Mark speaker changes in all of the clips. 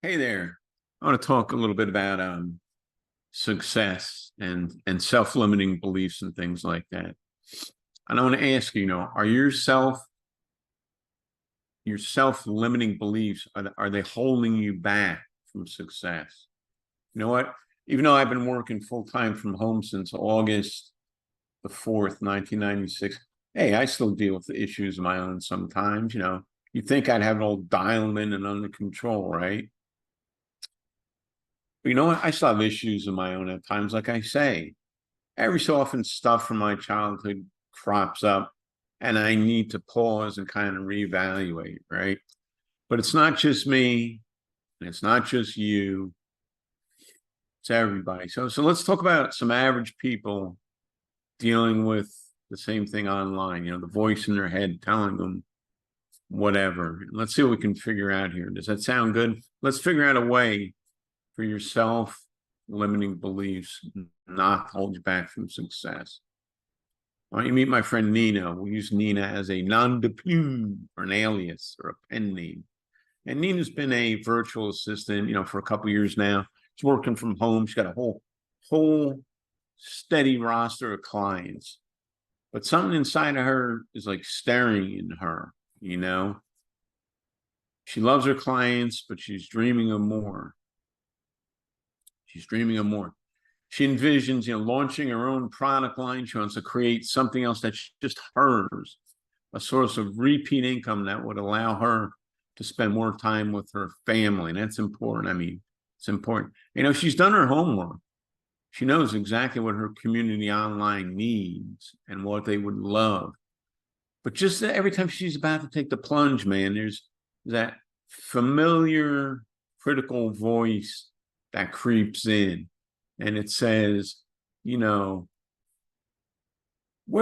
Speaker 1: Hey there. I want to talk a little bit about success and self-limiting beliefs and things like that. And I want to ask you, are your self-limiting beliefs are they holding you back from success? You know what? Even though I've been working full time from home since August the 4th, 1996, hey, I still deal with the issues of my own sometimes. You'd think I'd have it all dialed in and under control, right? But you know what? I still have issues of my own at times. Like I say, every so often stuff from my childhood crops up and I need to pause and kind of reevaluate, right? But it's not just me, and it's not just you, it's everybody. So let's talk about some average people dealing with the same thing online, the voice in their head telling them whatever. Let's see what we can figure out here. Does that sound good? Let's figure out a way for yourself limiting beliefs not hold you back from success. Why don't you meet my friend Nina? We'll use Nina as a nom de plume or an alias or a pen name. And Nina's been a virtual assistant, for a couple of years now. She's working from home. She's got a whole steady roster of clients. But something inside of her is like staring in her, you know. She loves her clients, but she's dreaming of more. She's dreaming of more. She envisions, launching her own product line. She wants to create something else that's just hers, a source of repeat income that would allow her to spend more time with her family. And that's important. I mean, it's important. She's done her homework. She knows exactly what her community online needs and what they would love. But just every time she's about to take the plunge, man, there's that familiar critical voice that creeps in and it says, where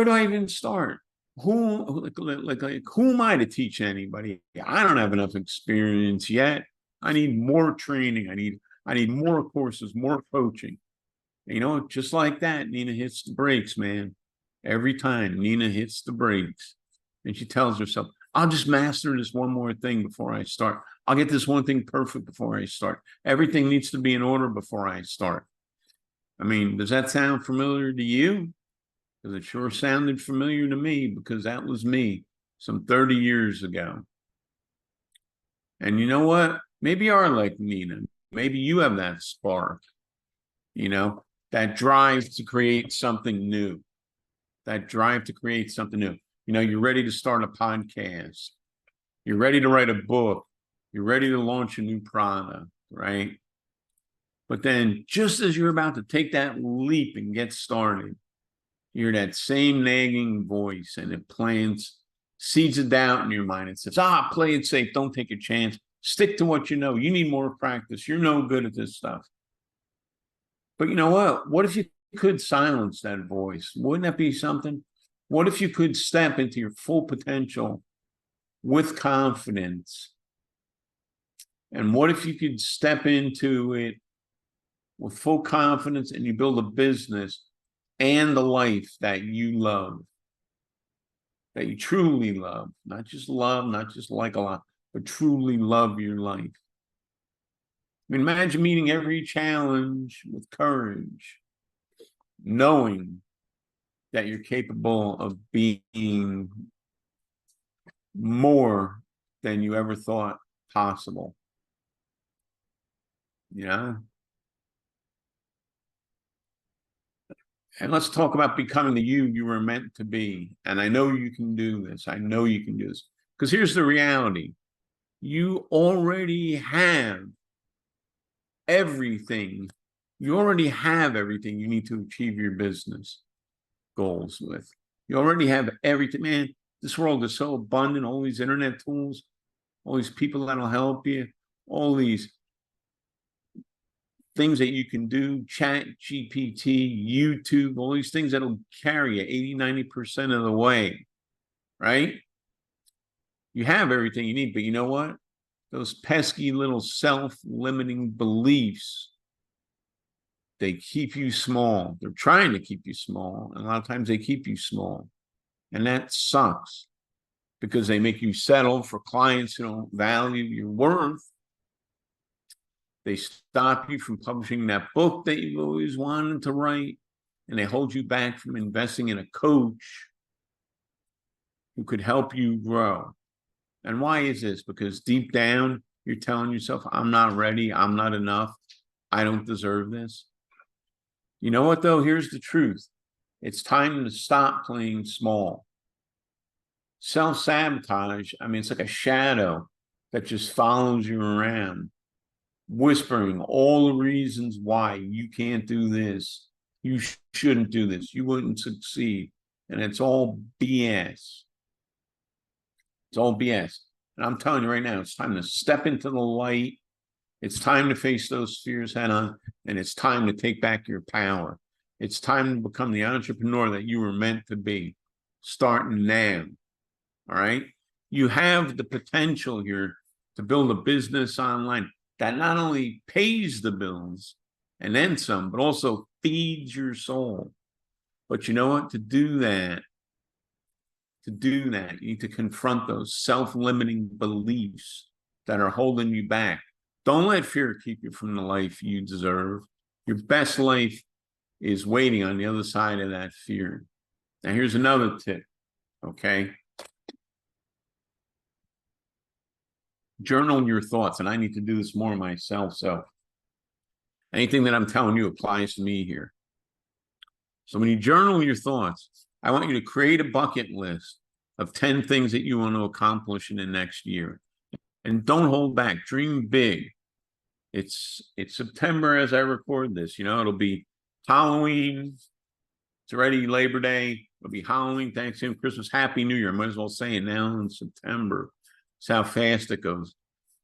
Speaker 1: do I even start? Who am I to teach anybody? I don't have enough experience yet. I need more training. I need more courses, more coaching. Just like that, Nina hits the brakes, man. Every time Nina hits the brakes, and she tells herself, I'll just master this one more thing before I start. I'll get this one thing perfect before I start. Everything needs to be in order before I start. I mean, does that sound familiar to you? Because it sure sounded familiar to me because that was me some 30 years ago. And you know what? Maybe you are like Nina. Maybe you have that spark, that drive to create something new, that drive to create something new. You're ready to start a podcast. You're ready to write a book. You're ready to launch a new product, right? But then just as you're about to take that leap and get started, you hear that same nagging voice and it plants seeds of doubt in your mind. It says, play it safe. Don't take a chance. Stick to what you know. You need more practice. You're no good at this stuff. But you know what? What if you could silence that voice? Wouldn't that be something? What if you could step into your full potential with confidence? And what if you could step into it with full confidence and you build a business and the life that you love, that you truly love, not just like a lot, but truly love your life? I mean, imagine meeting every challenge with courage, knowing that you're capable of being more than you ever thought possible. And let's talk about becoming the you were meant to be. And I know you can do this. I know you can do this. Because here's the reality. You already have everything. You already have everything you need to achieve your business goals with. You already have everything. Man, this world is so abundant. All these internet tools, all these people that'll help you, all these things that you can do, chat, GPT, YouTube, all these things that'll carry you 80, 90% of the way, right? You have everything you need, but you know what? Those pesky little self-limiting beliefs, they keep you small. They're trying to keep you small. And a lot of times they keep you small. And that sucks because they make you settle for clients who don't value your worth. They stop you from publishing that book that you've always wanted to write, and they hold you back from investing in a coach who could help you grow. And why is this? Because deep down, you're telling yourself, I'm not ready, I'm not enough, I don't deserve this. You know what, though? Here's the truth. It's time to stop playing small. Self-sabotage, I mean, it's like a shadow that just follows you around, whispering all the reasons why you can't do this, you shouldn't do this, you wouldn't succeed. And it's all BS. It's all BS. And I'm telling you right now, it's time to step into the light. It's time to face those fears head on, and it's time to take back your power. It's time to become the entrepreneur that you were meant to be, starting now. All right? You have the potential here to build a business online that not only pays the bills and then some, but also feeds your soul. But you know what? To do that, you need to confront those self-limiting beliefs that are holding you back. Don't let fear keep you from the life you deserve. Your best life is waiting on the other side of that fear. Now, here's another tip, okay? Journal your thoughts, and I need to do this more myself, so anything that I'm telling you applies to me here. So when you journal your thoughts, I want you to create a bucket list of 10 things that you want to accomplish in the next year. And don't hold back. Dream big. It's September as I record this. You know, it'll be Halloween. It's already Labor Day. It'll be Halloween, Thanksgiving, Christmas, Happy New Year. I might as well say it now in September. It's how fast it goes.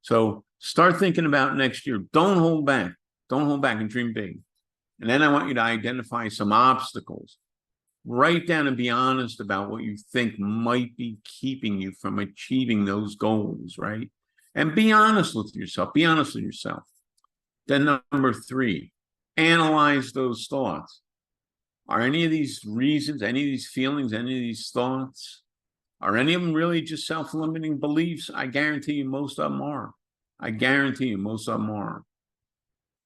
Speaker 1: So start thinking about next year. Don't hold back. Don't hold back and dream big. And then I want you to identify some obstacles. Write down and be honest about what you think might be keeping you from achieving those goals, right? And be honest with yourself. Be honest with yourself. Then number 3, analyze those thoughts. Are any of these reasons, any of these feelings, any of these thoughts, are any of them really just self-limiting beliefs? I guarantee you most of them are. I guarantee you most of them are.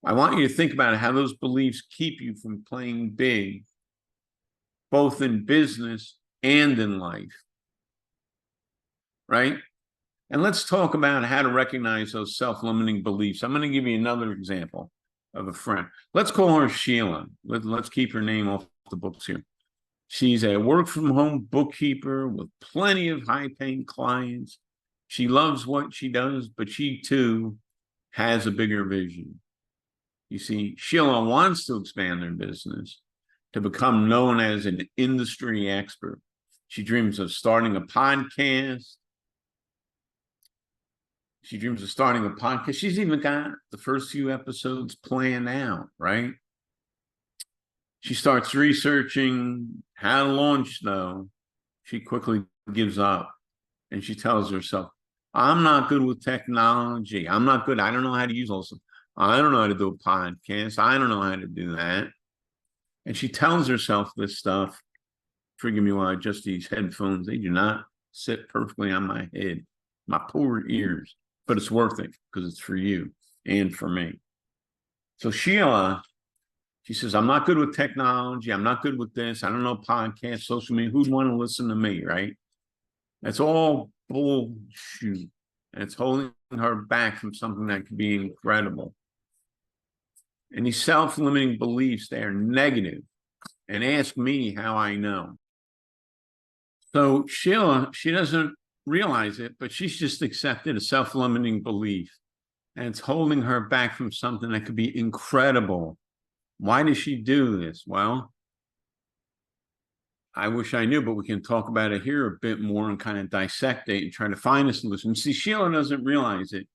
Speaker 1: I want you to think about how those beliefs keep you from playing big, both in business and in life, right? And let's talk about how to recognize those self-limiting beliefs. I'm going to give you another example of a friend. Let's call her Sheila. Let's keep her name off the books here. She's a work-from-home bookkeeper with plenty of high-paying clients. She loves what she does, but she too has a bigger vision. You see, Sheila wants to expand her business to become known as an industry expert. She dreams of starting a podcast. She's even got the first few episodes planned out, right? She starts researching how to launch, though. She quickly gives up, and she tells herself, I'm not good with technology. I'm not good. I don't know how to use all this. I don't know how to do a podcast. I don't know how to do that. And she tells herself this stuff. Forgive me while I adjust these headphones. They do not sit perfectly on my head, my poor ears, but it's worth it because it's for you and for me. So Sheila, she says, I'm not good with technology. I'm not good with this. I don't know podcasts, social media. Who'd want to listen to me, right? That's all bullshit. And it's holding her back from something that could be incredible. And these self-limiting beliefs, they are negative. And ask me how I know. So Sheila, she doesn't realize it, but she's just accepted a self-limiting belief. And it's holding her back from something that could be incredible. Why does she do this? Well, I wish I knew, but we can talk about it here a bit more and kind of dissect it and try to find a solution. See, Sheila doesn't realize it,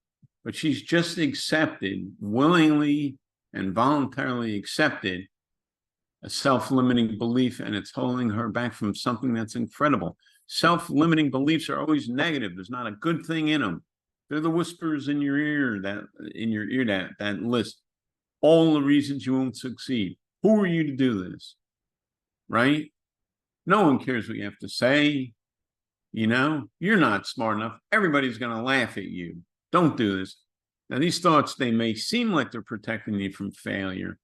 Speaker 1: but she's just accepted, willingly and voluntarily accepted, a self-limiting belief, and it's holding her back from something that's incredible. Self-limiting beliefs are always negative. There's not a good thing in them. They're the whispers in your ear that list all the reasons you won't succeed. Who are you to do this? Right? No one cares what you have to say. You know, you're not smart enough. Everybody's going to laugh at you. Don't do this. Now, these thoughts, they may seem like they're protecting you from failure,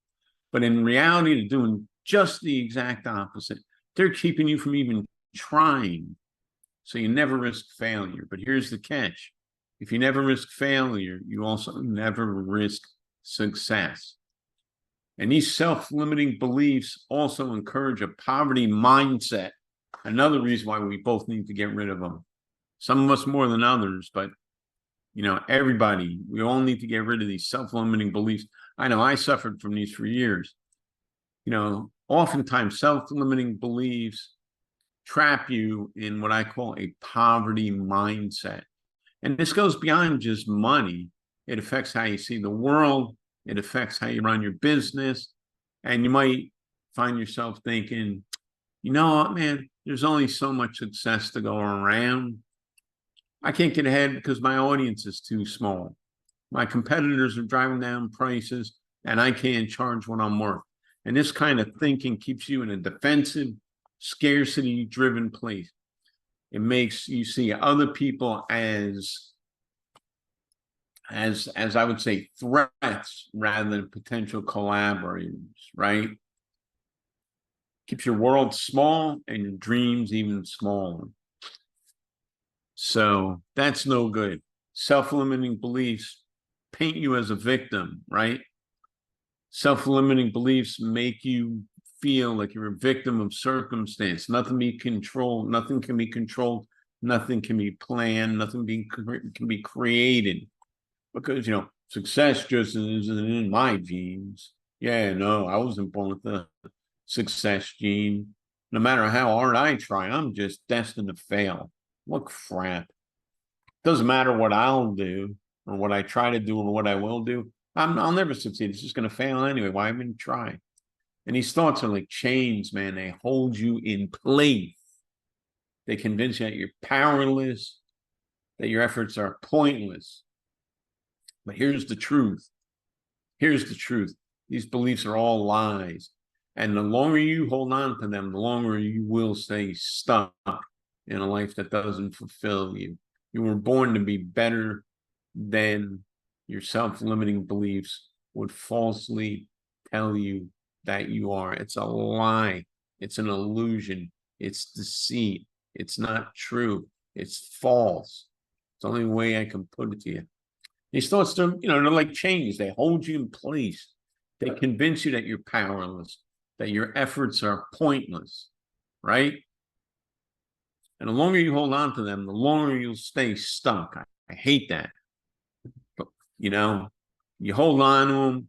Speaker 1: but in reality, they're doing just the exact opposite. They're keeping you from even trying. So you never risk failure. But here's the catch. If you never risk failure, you also never risk success. And these self-limiting beliefs also encourage a poverty mindset. Another reason why we both need to get rid of them. Some of us more than others, but everybody, we all need to get rid of these self-limiting beliefs. I know I suffered from these for years. Oftentimes self-limiting beliefs trap you in what I call a poverty mindset. And this goes beyond just money. It affects how you see the world. It affects how you run your business. And you might find yourself thinking, you know what, man, there's only so much success to go around. I can't get ahead because my audience is too small. My competitors are driving down prices and I can't charge what I'm worth. And this kind of thinking keeps you in a defensive, scarcity-driven place. It makes you see other people as I would say, threats rather than potential collaborators, right? Keeps your world small and your dreams even smaller. So that's no good. Self-limiting beliefs paint you as a victim, right? Self-limiting beliefs make you feel like you're a victim of circumstance. Nothing can be controlled. Nothing can be controlled. Nothing can be planned. Nothing can be created. Because, success just isn't in my genes. Yeah, no, I wasn't born with the success gene. No matter how hard I try, I'm just destined to fail. What crap. Doesn't matter what I'll do or what I try to do or what I will do. I'll never succeed. It's just going to fail anyway. Why even try? And these thoughts are like chains, man. They hold you in place. They convince you that you're powerless, that your efforts are pointless. But here's the truth. Here's the truth. These beliefs are all lies. And the longer you hold on to them, the longer you will stay stuck in a life that doesn't fulfill you. You were born to be better than your self-limiting beliefs would falsely tell you that you are. It's a lie. It's an illusion. It's deceit. It's not true. It's false. It's the only way I can put it to you. These thoughts, they're like chains. They hold you in place. They convince you that you're powerless, that your efforts are pointless, right? And the longer you hold on to them, the longer you'll stay stuck. I hate that. But, you hold on to them,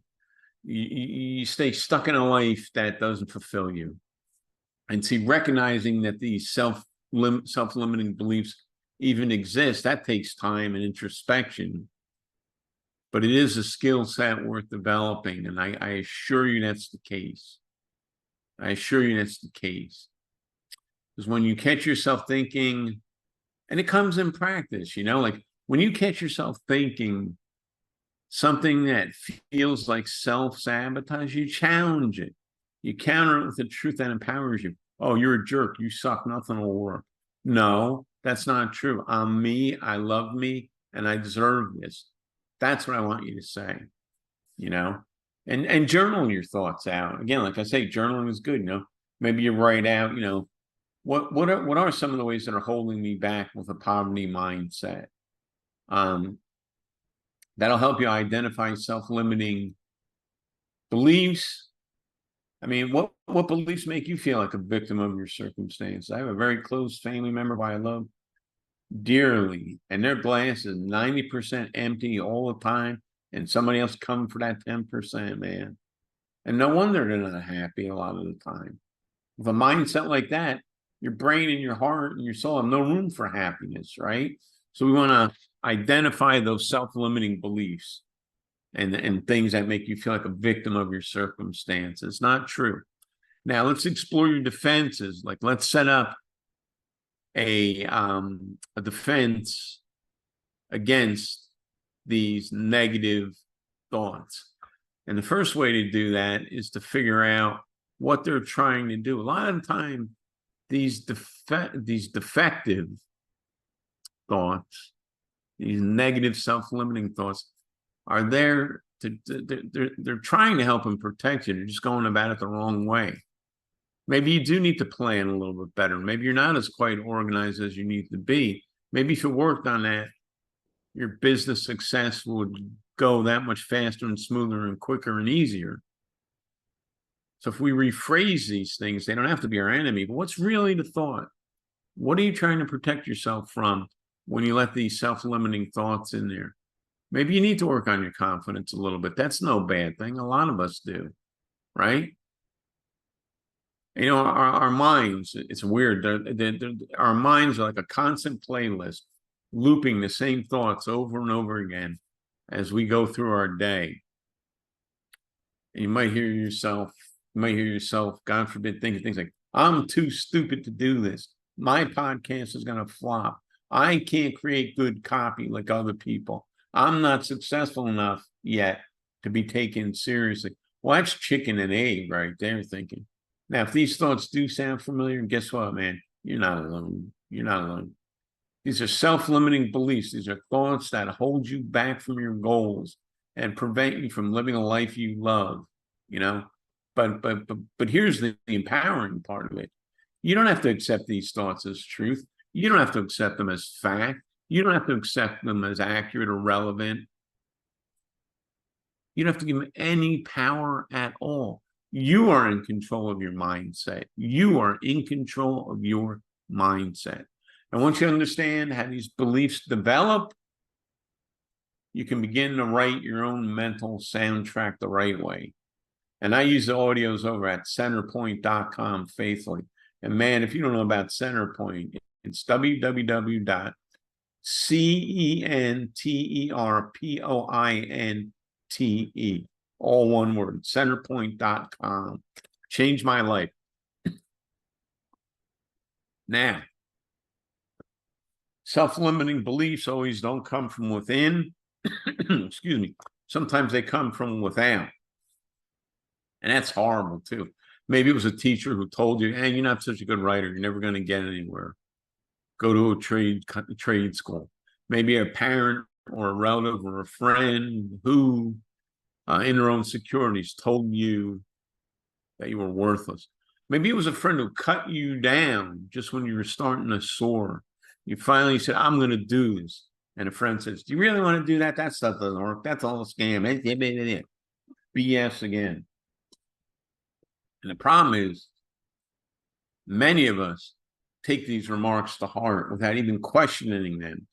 Speaker 1: you stay stuck in a life that doesn't fulfill you. And see, recognizing that these self-limiting beliefs even exist, that takes time and introspection. But it is a skill set worth developing. And I assure you that's the case. I assure you that's the case. Because when you catch yourself thinking, and it comes in practice, like when you catch yourself thinking something that feels like self-sabotage, you challenge it. You counter it with the truth that empowers you. Oh, you're a jerk. You suck. Nothing will work. No, that's not true. I'm me. I love me. And I deserve this. That's what I want you to say, and journal your thoughts out. Again, like I say, journaling is good. Maybe you write out, what are some of the ways that are holding me back with a poverty mindset? That'll help you identify self-limiting beliefs. I mean, what beliefs make you feel like a victim of your circumstance? I have a very close family member who I love dearly, and their glass is 90% empty all the time, and somebody else coming for that 10%, man. And no wonder they're not happy a lot of the time. With a mindset like that, your brain and your heart and your soul have no room for happiness, right? So we want to identify those self-limiting beliefs and things that make you feel like a victim of your circumstance. It's not true. Now let's explore your defenses. Like, let's set up a defense against these negative thoughts. And the first way to do that is to figure out what they're trying to do. A lot of the time, these defective thoughts, these negative self-limiting thoughts, are there they're trying to help and protect you. They're just going about it the wrong way. Maybe you do need to plan a little bit better. Maybe you're not as quite organized as you need to be. Maybe if you worked on that, your business success would go that much faster and smoother and quicker and easier. So if we rephrase these things, they don't have to be our enemy. But what's really the thought? What are you trying to protect yourself from when you let these self-limiting thoughts in there? Maybe you need to work on your confidence a little bit. That's no bad thing. A lot of us do, right? You know, our minds, it's weird. Our minds are like a constant playlist, looping the same thoughts over and over again as we go through our day. And you might hear yourself, God forbid, thinking things like, I'm too stupid to do this. My podcast is going to flop. I can't create good copy like other people. I'm not successful enough yet to be taken seriously. Well, that's chicken and egg right there thinking. Now, if these thoughts do sound familiar, guess what, man? You're not alone. You're not alone. These are self-limiting beliefs. These are thoughts that hold you back from your goals and prevent you from living a life you love, you know? But here's the empowering part of it. You don't have to accept these thoughts as truth. You don't have to accept them as fact. You don't have to accept them as accurate or relevant. You don't have to give them any power at all. You are in control of your mindset. You are in control of your mindset. And once you understand how these beliefs develop, you can begin to write your own mental soundtrack the right way. And I use the audios over at centerpoint.com faithfully. And man, if you don't know about Centerpoint, it's www.centerpointe, all one word, centerpoint.com. Changed my life. Now, self-limiting beliefs always don't come from within. Excuse me. Sometimes they come from without. And that's horrible too. Maybe it was a teacher who told you, hey, you're not such a good writer. You're never going to get anywhere. Go to a trade school. Maybe a parent or a relative or a friend who, in their own securities, told you that you were worthless. Maybe it was a friend who cut you down just when you were starting to soar. You finally said, I'm going to do this. And a friend says, do you really want to do that? That stuff doesn't work. That's all a scam. BS again. And the problem is, many of us take these remarks to heart without even questioning them.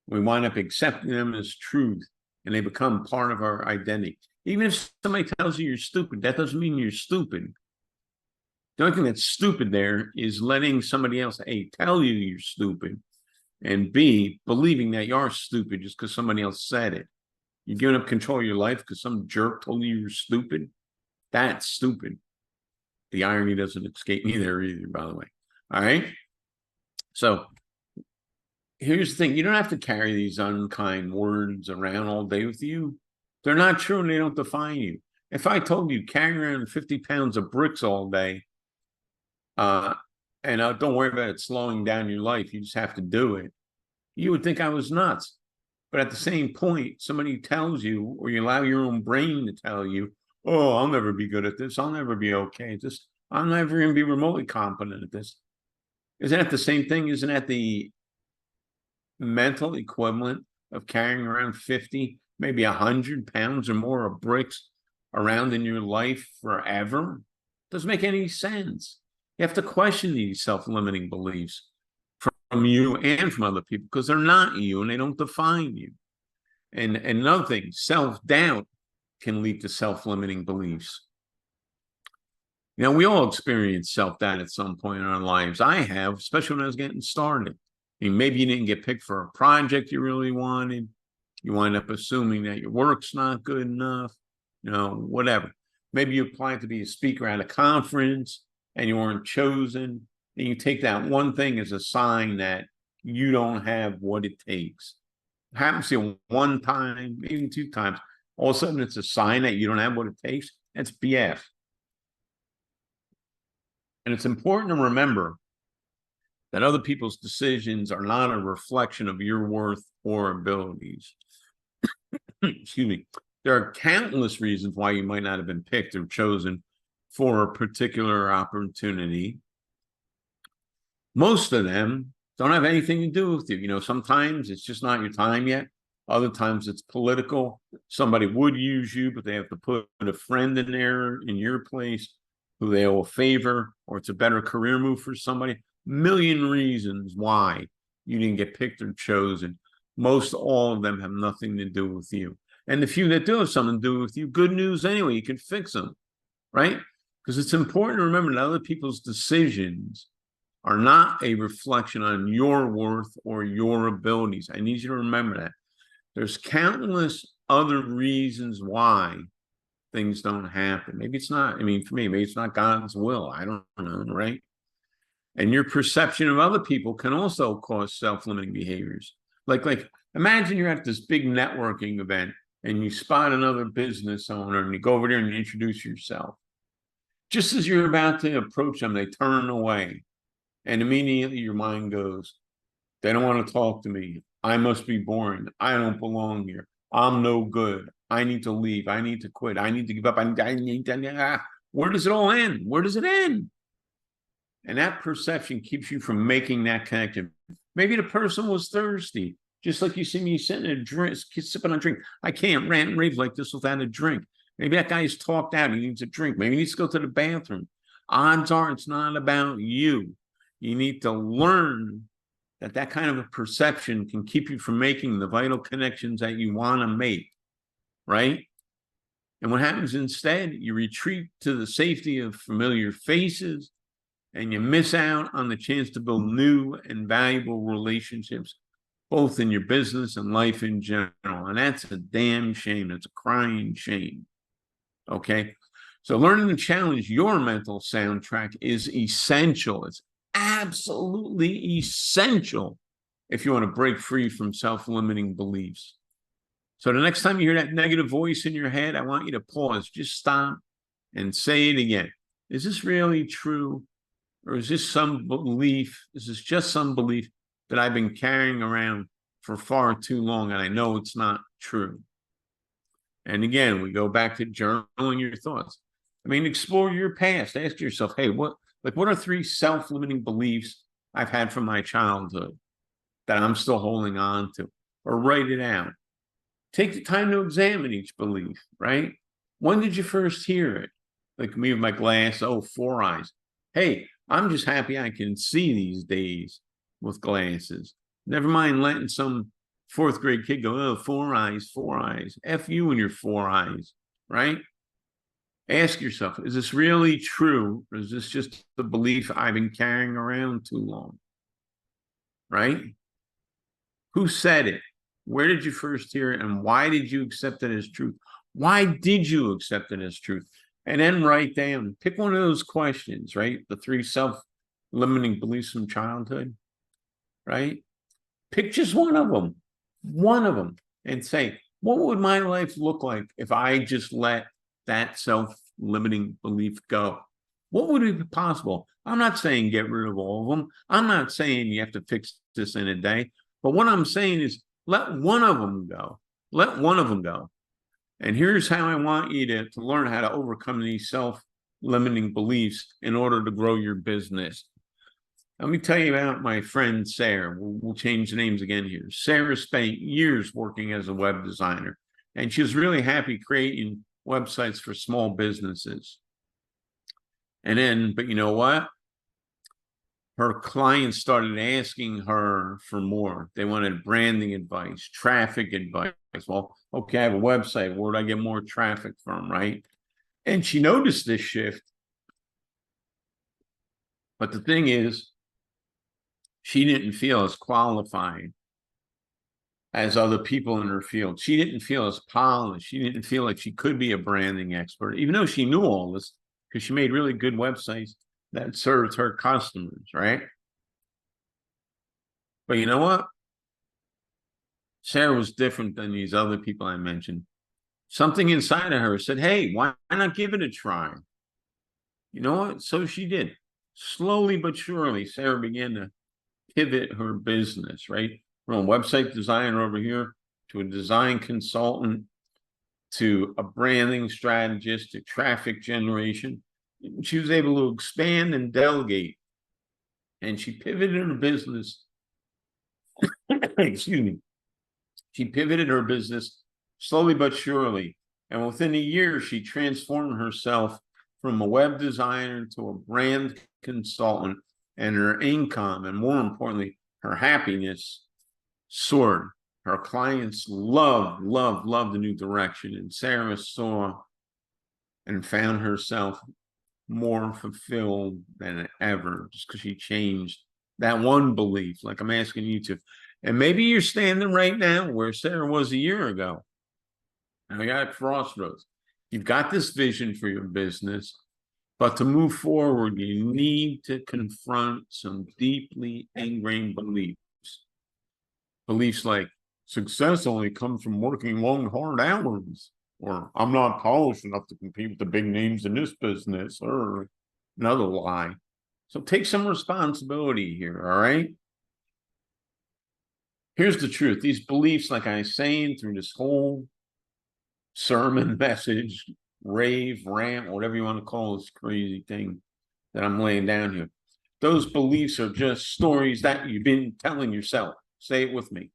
Speaker 1: We wind up accepting them as truth, and they become part of our identity. Even if somebody tells you you're stupid, that doesn't mean you're stupid. The only thing that's stupid there is letting somebody else, A, tell you you're stupid, and B, believing that you are stupid just because somebody else said it. You're giving up control of your life because some jerk told you you're stupid. That's stupid. The irony doesn't escape me there either, by the way. All right? So here's the thing. You don't have to carry these unkind words around all day with you. They're not true and they don't define you. If I told you carry around 50 pounds of bricks all day, and don't worry about it slowing down your life, you just have to do it, you would think I was nuts. But at the same point, somebody tells you, or you allow your own brain to tell you, oh, I'll never be good at this. I'll never be okay at this. I'm never going to be remotely competent at this. Isn't that the same thing? Isn't that the mental equivalent of carrying around 50, maybe 100 pounds or more of bricks around in your life forever? Doesn't make any sense. You have to question these self-limiting beliefs from you and from other people because they're not you and they don't define you. And another thing, self-doubt can lead to self-limiting beliefs. You know, we all experience self-doubt at some point in our lives. I have, especially when I was getting started. I mean, maybe you didn't get picked for a project you really wanted. You wind up assuming that your work's not good enough, you know, whatever. Maybe you applied to be a speaker at a conference and you weren't chosen. And you take that one thing as a sign that you don't have what it takes. It happens to you one time, even two times. All of a sudden, it's a sign that you don't have what it takes. That's BS. And it's important to remember that other people's decisions are not a reflection of your worth or abilities. Excuse me. There are countless reasons why you might not have been picked or chosen for a particular opportunity. Most of them don't have anything to do with you. You know, sometimes it's just not your time yet. Other times it's political. Somebody would use you, but they have to put a friend in there in your place who they owe a favor, or it's a better career move for somebody. Million reasons why you didn't get picked or chosen. Most all of them have nothing to do with you. And the few that do have something to do with you, good news anyway, you can fix them, right? Because it's important to remember that other people's decisions are not a reflection on your worth or your abilities. I need you to remember that. There's countless other reasons why things don't happen. Maybe it's not, I mean, for me, maybe it's not God's will. I don't know, right? And your perception of other people can also cause self-limiting behaviors. Like imagine you're at this big networking event and you spot another business owner and you go over there and you introduce yourself. Just as you're about to approach them, they turn away. And immediately your mind goes, they don't want to talk to me. I must be boring. I don't belong here. I'm no good. I need to leave. I need to quit. I need to give up. I need to. Where does it all end? Where does it end? And that perception keeps you from making that connection. Maybe the person was thirsty, just like you see me sitting in a drink, sipping on a drink. I can't rant and rave like this without a drink. Maybe that guy is talked out. He needs a drink. Maybe he needs to go to the bathroom. Odds are it's not about you. You need to learn that kind of a perception can keep you from making the vital connections that you want to make, right? And what happens instead, you retreat to the safety of familiar faces and you miss out on the chance to build new and valuable relationships, both in your business and life in general. And that's a damn shame. It's a crying shame, okay? So learning to challenge your mental soundtrack is essential. It's absolutely essential if you want to break free from self-limiting beliefs. So the next time you hear that negative voice in your head, I want you to pause, just stop and say it again. Is this really true? Or is this some belief? Is this just some belief that I've been carrying around for far too long and I know it's not true? And again, we go back to journaling your thoughts. I mean, explore your past. Ask yourself, hey, what are 3 self-limiting beliefs I've had from my childhood that I'm still holding on to? Or write it out. Take the time to examine each belief, right? When did you first hear it? Like me with my glass, 4 eyes. Hey, I'm just happy I can see these days with glasses. Never mind letting some 4th grade kid go, 4 eyes, 4 eyes. F you and your 4 eyes, right? Ask yourself, is this really true? Or is this just the belief I've been carrying around too long? Right? Who said it? Where did you first hear it? And why did you accept it as truth? Why did you accept it as truth? And then write down, pick one of those questions, right? The 3 self-limiting beliefs from childhood, right? Pick just one of them, and say, what would my life look like if I just let that self-limiting belief go? What would it be possible? I'm not saying get rid of all of them. I'm not saying you have to fix this in a day. But what I'm saying is let one of them go. Let one of them go. And here's how I want you to learn how to overcome these self-limiting beliefs in order to grow your business. Let me tell you about my friend Sarah. We'll change the names again here. Sarah spent years working as a web designer, and she was really happy creating websites for small businesses. And then, but you know what? Her clients started asking her for more. They wanted branding advice, traffic advice. Well, okay, I have a website. Where do I get more traffic from, right? And she noticed this shift. But the thing is, she didn't feel as qualified as other people in her field. She didn't feel as polished. She didn't feel like she could be a branding expert, even though she knew all this, because she made really good websites that served her customers, right? But you know what? Sarah was different than these other people I mentioned. Something inside of her said, hey, why not give it a try? You know what? So she did. Slowly but surely, Sarah began to pivot her business, right? From a website designer over here to a design consultant to a branding strategist to traffic generation. She was able to expand and delegate. And she pivoted her business. Excuse me. She pivoted her business slowly but surely. And within a year, she transformed herself from a web designer to a brand consultant, and her income, and more importantly, her happiness soared. Her clients loved the new direction. And Sarah saw and found herself more fulfilled than ever just because she changed that one belief, like I'm asking you to. And maybe you're standing right now where Sarah was a year ago. Now you're at crossroads. You've got this vision for your business, but to move forward, you need to confront some deeply ingrained beliefs. Beliefs like success only comes from working long, hard hours, or I'm not polished enough to compete with the big names in this business, or another lie. So take some responsibility here, all right? Here's the truth. These beliefs, like I was saying through this whole sermon, message, rave, rant, whatever you want to call this crazy thing that I'm laying down here, those beliefs are just stories that you've been telling yourself. Say it with me.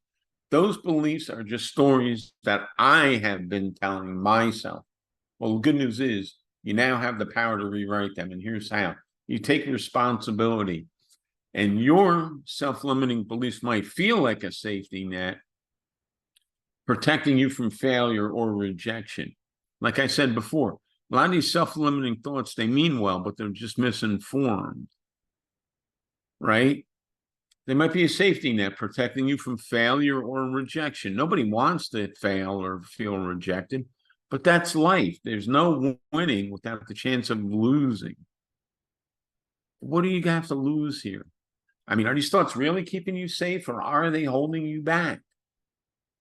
Speaker 1: Those beliefs are just stories that I have been telling myself. Well, the good news is you now have the power to rewrite them. And here's how. You take responsibility. And your self-limiting beliefs might feel like a safety net, protecting you from failure or rejection. Like I said before, a lot of these self-limiting thoughts, they mean well, but they're just misinformed, right? They might be a safety net protecting you from failure or rejection. Nobody wants to fail or feel rejected, but that's life. There's no winning without the chance of losing. What do you have to lose here? I mean, are these thoughts really keeping you safe, or are they holding you back?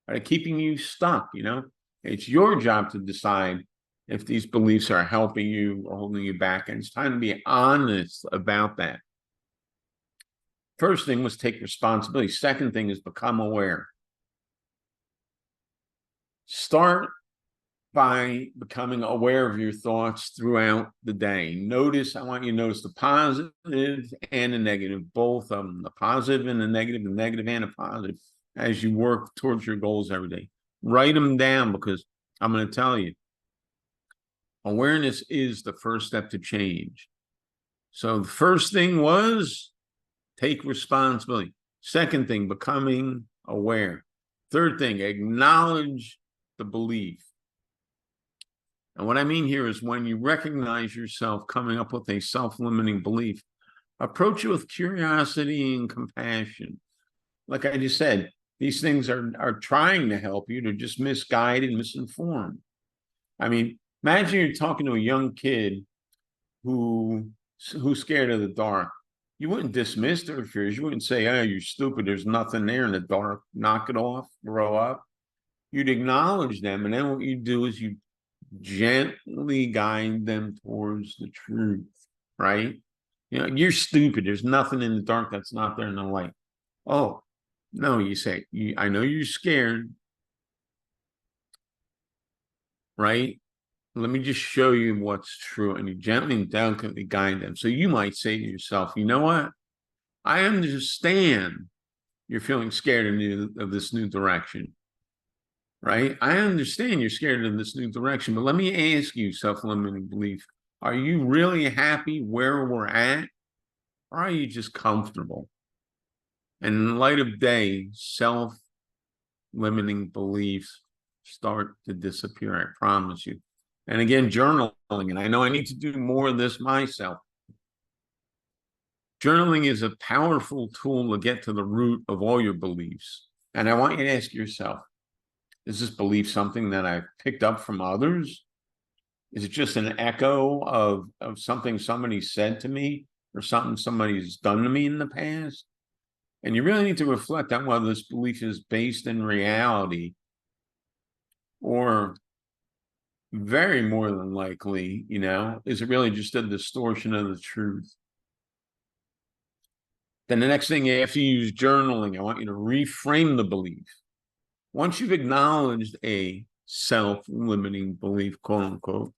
Speaker 1: Are they keeping you stuck? You know, it's your job to decide if these beliefs are helping you or holding you back. And it's time to be honest about that. First thing was take responsibility. Second thing is become aware. Start by becoming aware of your thoughts throughout the day. I want you to notice the positive and the negative, both of them, the positive and the negative and the positive, as you work towards your goals every day. Write them down, because I'm going to tell you, awareness is the first step to change. So the first thing was take responsibility. Second thing, becoming aware. Third thing, acknowledge the belief. And what I mean here is when you recognize yourself coming up with a self-limiting belief, approach it with curiosity and compassion. Like I just said, these things are trying to help you. They're just misguided, misinformed. I mean, imagine you're talking to a young kid who's scared of the dark. You wouldn't dismiss their fears. You wouldn't say, oh, you're stupid. There's nothing there in the dark. Knock it off, grow up. You'd acknowledge them. And then what you do is you gently guide them towards the truth, right? You know, you're stupid. There's nothing in the dark that's not there in the light. Oh, no, you say, I know you're scared, right? Let me just show you what's true. And you gently and delicately guide them. So you might say to yourself, you know what? I understand you're feeling scared of this new direction, right? I understand you're scared of this new direction, but let me ask you, self-limiting belief, are you really happy where we're at, or are you just comfortable? And in the light of day, self-limiting beliefs start to disappear, I promise you. And again, journaling, and I know I need to do more of this myself. Journaling is a powerful tool to get to the root of all your beliefs. And I want you to ask yourself, is this belief something that I've picked up from others? Is it just an echo of something somebody said to me, or something somebody's done to me in the past? And you really need to reflect on whether this belief is based in reality, or very more than likely, you know, is it really just a distortion of the truth? Then the next thing, after you use journaling, I want you to reframe the belief. Once you've acknowledged a self-limiting belief, quote unquote.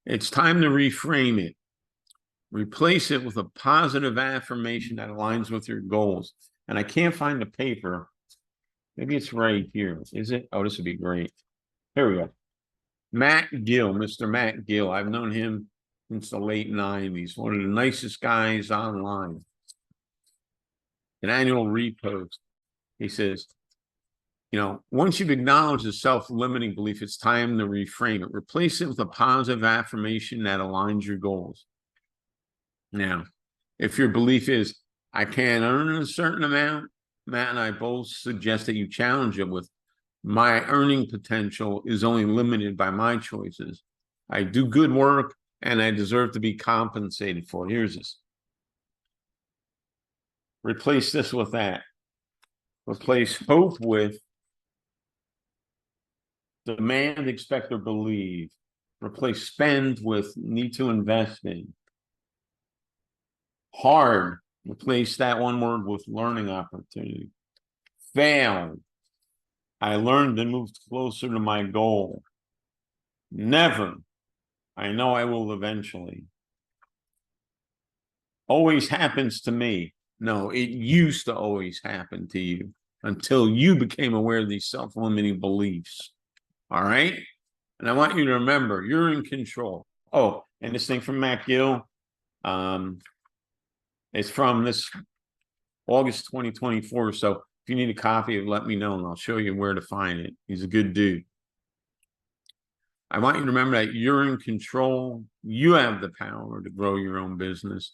Speaker 1: It's time to reframe it. Replace it with a positive affirmation that aligns with your goals. And I can't find the paper. Maybe it's right here. Is it? Oh, this would be great. Here we go. Matt Gill, Mr. Matt Gill. I've known him since the late 90s. One of the nicest guys online. An annual repost. He says, once you've acknowledged the self-limiting belief, it's time to reframe it. Replace it with a positive affirmation that aligns your goals. Now, if your belief is, I can't earn a certain amount, Matt and I both suggest that you challenge it with, my earning potential is only limited by my choices. I do good work and I deserve to be compensated for it. Here's this. Replace this with that. Replace hope with demand, expect, or believe. Replace spend with need to invest in. Hard, replace that one word with learning opportunity. Fail, I learned and moved closer to my goal. Never, I know I will eventually. Always happens to me. No, it used to always happen to you until you became aware of these self-limiting beliefs. All right? And I want you to remember, you're in control. Oh, and this thing from Matt Gill, it's from this August 2024. So if you need a copy of it, let me know and I'll show you where to find it. He's a good dude. I want you to remember that you're in control. You have the power to grow your own business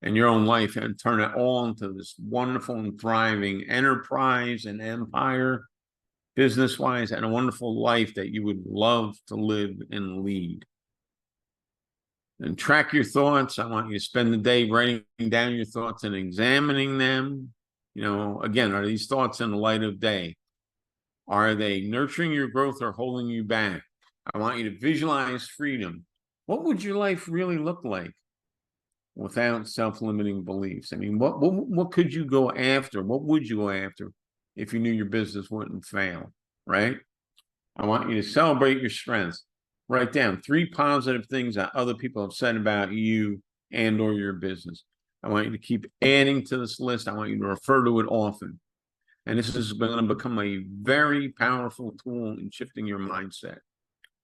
Speaker 1: and your own life and turn it all into this wonderful and thriving enterprise and empire, business-wise, and a wonderful life that you would love to live and lead. And track your thoughts. I want you to spend the day writing down your thoughts and examining them. Again, are these thoughts in the light of day? Are they nurturing your growth or holding you back? I want you to visualize freedom. What would your life really look like without self-limiting beliefs? I mean, what could you go after? What would you go after if you knew your business wouldn't fail, right? I want you to celebrate your strengths. Write down 3 positive things that other people have said about you and or your business. I want you to keep adding to this list. I want you to refer to it often. And this is going to become a very powerful tool in shifting your mindset.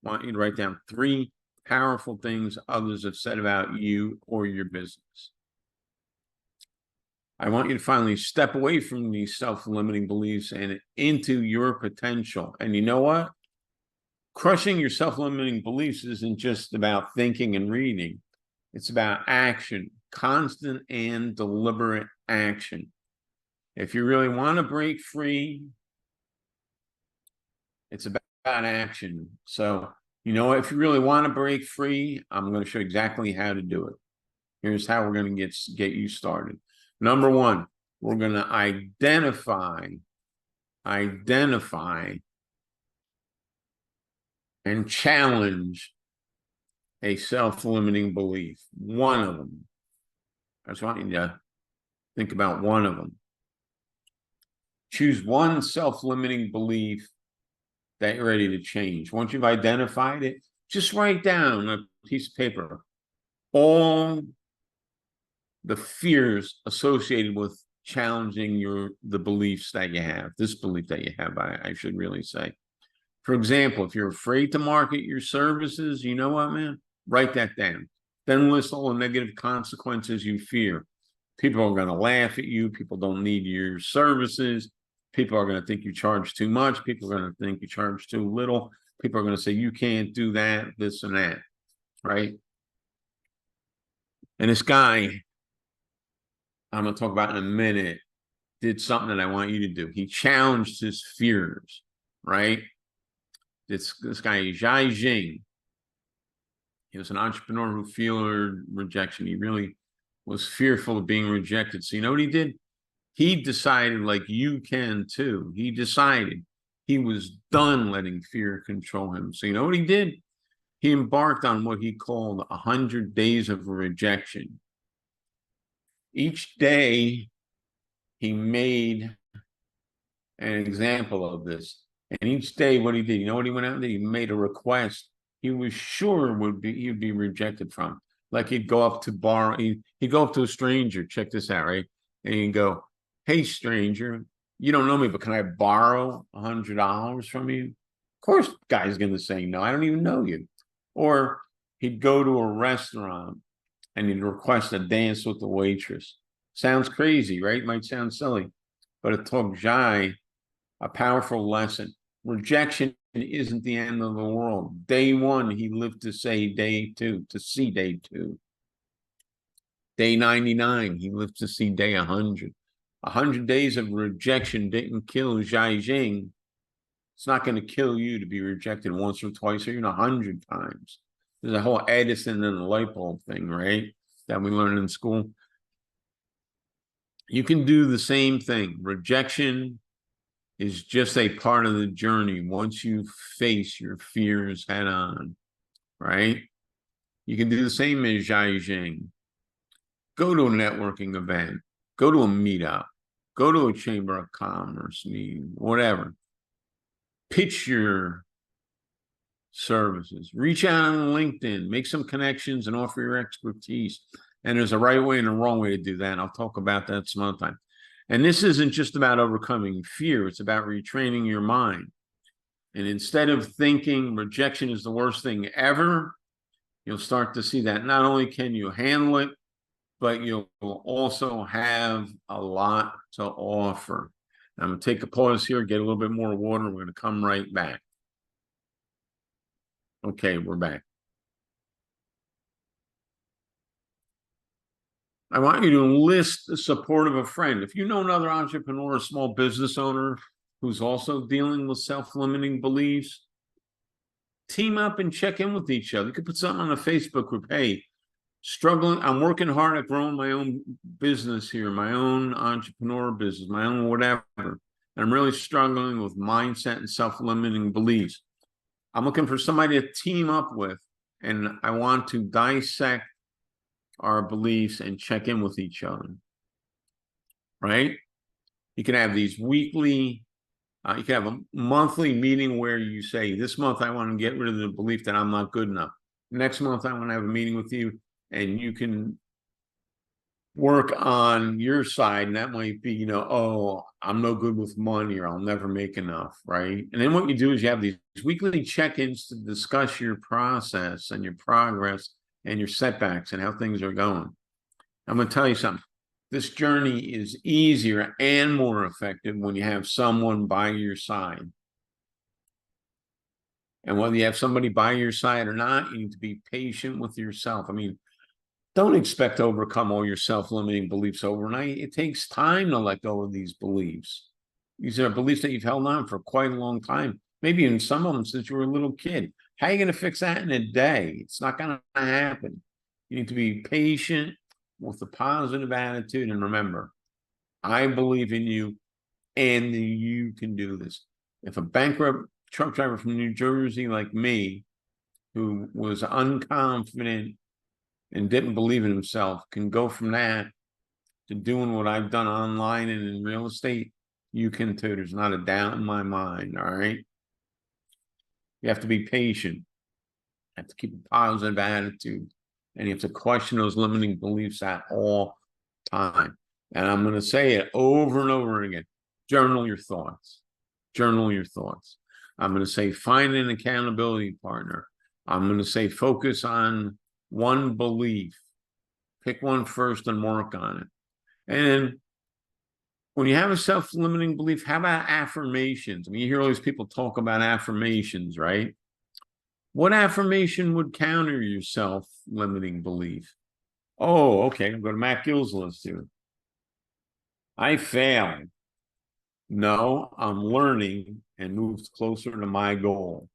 Speaker 1: I want you to write down 3 powerful things others have said about you or your business. I want you to finally step away from these self-limiting beliefs and into your potential. And you know what? Crushing your self-limiting beliefs isn't just about thinking and reading. It's about action, constant and deliberate action. If you really want to break free, it's about action. So, if you really want to break free, I'm going to show you exactly how to do it. Here's how we're going to get you started. Number 1, we're going to identify and challenge a self-limiting belief. One of them. I just want you to think about one of them. Choose one self-limiting belief that you're ready to change. Once you've identified it, just write down on a piece of paper all the fears associated with challenging the beliefs that you have, this belief that you have, I should really say. For example, if you're afraid to market your services, you know what, man? Write that down. Then list all the negative consequences you fear. People are going to laugh at you. People don't need your services. People are going to think you charge too much. People are going to think you charge too little. People are going to say you can't do that, this and that, right? And this guy, I'm going to talk about in a minute, did something that I want you to do. He challenged his fears, right? This guy, Zhai Jing, he was an entrepreneur who feared rejection. He really was fearful of being rejected. So you know what he did? He decided, like you can too, he decided he was done letting fear control him. So you know what he did? He embarked on what he called 100 days of rejection. Each day, he made an example of this. And each day, what he did, you know what he went out and did? He made a request he was sure he'd be rejected from. Like he'd go up to he'd go up to a stranger. Check this out, right? And he'd go, "Hey, stranger, you don't know me, but can I borrow $100 from you?" Of course, the guy's going to say no. I don't even know you. Or he'd go to a restaurant and he'd request a dance with the waitress. Sounds crazy, right? Might sound silly, but it taught Jai a powerful lesson. Rejection isn't the end of the world. Day one, he lived to say day two, to see day two. Day 99, he lived to see day 100. 100 days of rejection didn't kill Zhai Jing. It's not going to kill you to be rejected once or twice or even 100 times. There's a whole Edison and the light bulb thing, right? That we learned in school. You can do the same thing. Rejection is just a part of the journey once you face your fears head on, right? You can do the same as Zhai Jing. Go to a networking event, go to a meetup, go to a chamber of commerce meeting, whatever. Pitch your services. Reach out on LinkedIn, make some connections and offer your expertise. And there's a right way and a wrong way to do that. I'll talk about that some other time. And this isn't just about overcoming fear. It's about retraining your mind. And instead of thinking rejection is the worst thing ever, you'll start to see that not only can you handle it, but you'll also have a lot to offer. I'm going to take a pause here, get a little bit more water. We're going to come right back. Okay, we're back. I want you to enlist the support of a friend. If you know another entrepreneur or small business owner who's also dealing with self-limiting beliefs, team up and check in with each other. You could put something on a Facebook group. Hey, struggling, I'm working hard at growing my own business here, my own entrepreneur business, my own whatever. And I'm really struggling with mindset and self-limiting beliefs. I'm looking for somebody to team up with, and I want to dissect our beliefs and check in with each other, right? You can have these weekly, you can have a monthly meeting where you say, this month I want to get rid of the belief that I'm not good enough. Next month I want to have a meeting with you and you can work on your side. And that might be, oh, I'm no good with money or I'll never make enough, right? And then what you do is you have these weekly check-ins to discuss your process and your progress and your setbacks and how things are going. I'm going to tell you something. This journey is easier and more effective when you have someone by your side. And whether you have somebody by your side or not, you need to be patient with yourself. I mean, don't expect to overcome all your self-limiting beliefs overnight. It takes time to let go of these beliefs. These are beliefs that you've held on for quite a long time. Maybe in some of them since you were a little kid. How are you going to fix that in a day? It's not going to happen. You need to be patient with a positive attitude. And remember, I believe in you and you can do this. If a bankrupt truck driver from New Jersey like me, who was unconfident and didn't believe in himself, can go from that to doing what I've done online and in real estate, you can too. There's not a doubt in my mind, all right? You have to be patient. You have to keep a positive attitude. And you have to question those limiting beliefs at all time. And I'm going to say it over and over again. Journal your thoughts. Journal your thoughts. I'm going to say find an accountability partner. I'm going to say focus on one belief. Pick one first and work on it. And when you have a self-limiting belief, how about affirmations? I mean, you hear all these people talk about affirmations, right? What affirmation would counter your self-limiting belief? Oh, okay. I'll go to Matt Gill's list here. I failed. No, I'm learning and moved closer to my goal.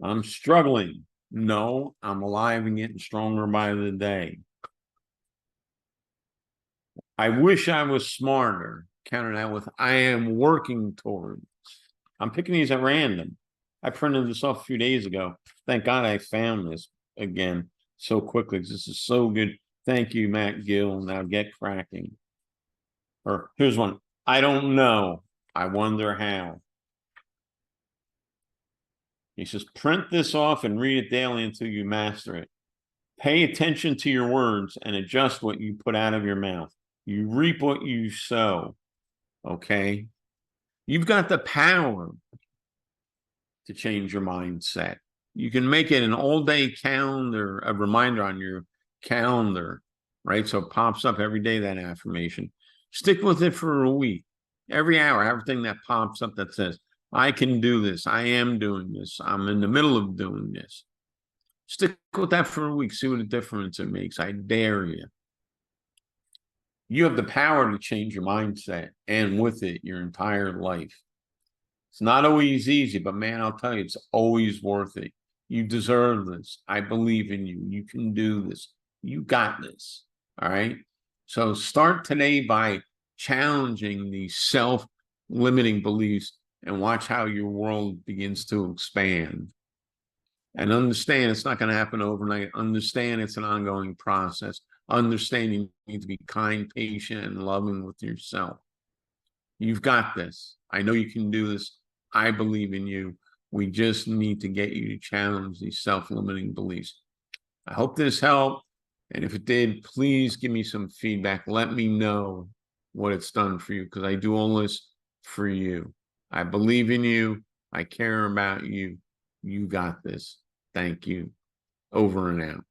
Speaker 1: I'm struggling. No, I'm alive and getting stronger by the day. I wish I was smarter. Counter that with I am working towards. I'm picking these at random. I printed this off a few days ago. Thank God I found this again so quickly because this is so good. Thank you, Matt Gill. Now get cracking. Or here's one. I don't know. I wonder how. He says, print this off and read it daily until you master it. Pay attention to your words and adjust what you put out of your mouth. You reap what you sow. Okay. You've got the power to change your mindset. You can make it an all-day calendar, a reminder on your calendar, right? So it pops up every day, that affirmation. Stick with it for a week. Every hour, everything that pops up that says, I can do this. I am doing this. I'm in the middle of doing this. Stick with that for a week. See what a difference it makes. I dare you. You have the power to change your mindset and with it, your entire life. It's not always easy, but man, I'll tell you, it's always worth it. You deserve this. I believe in you. You can do this. You got this. All right. So start today by challenging these self-limiting beliefs and watch how your world begins to expand. And understand it's not going to happen overnight. Understand it's an ongoing process. Understand you need to be kind, patient, and loving with yourself. You've got this. I know you can do this. I believe in you. We just need to get you to challenge these self-limiting beliefs. I hope this helped. And if it did, please give me some feedback. Let me know what it's done for you, because I do all this for you. I believe in you. I care about you. You got this. Thank you. Over and out.